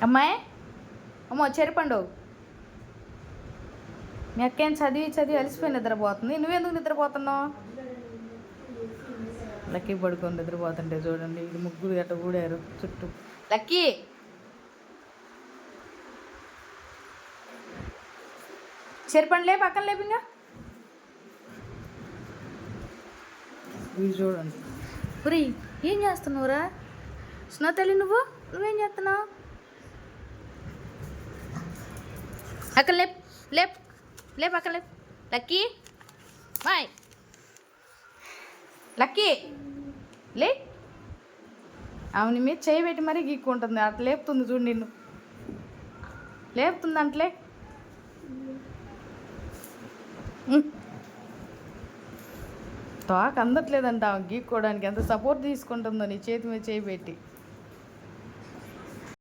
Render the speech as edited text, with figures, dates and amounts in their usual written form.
అమ్మాయి అమ్మో చెరిపండు. మీ అక్కేం చదివి చదివి అలసిపోయి నిద్రపోతుంది, నువ్వెందుకు నిద్రపోతున్నావు? లక్కీ పడుకొని నిద్రపోతుంటే చూడండి, ఇది ముగ్గురు ఎట్ట కూడారు చుట్టూ. లక్కీ చెరిపండు లేపు, పక్కన లేపు. ఇంకా ఇది చూడండి. పురి ఏం చేస్తున్నావురా? స్నో తల్లి నువ్వేం చేస్తున్నావు? అక్కడ లేప్ లేప్ లేపు, అక్కడ లేపు. Lucky boy. లక్కీ లే. ఆమె మీద చేయి పెట్టి మరీ గీక్కుంటుంది, అట్లా లేపుతుంది చూడు నిన్ను, లేపుతుంది అంటలే. తోక అందట్లేదంట ఆమె గీక్కోవడానికి, ఎంత సపోర్ట్ తీసుకుంటుందో నీ చేతి మీద చేయి పెట్టి.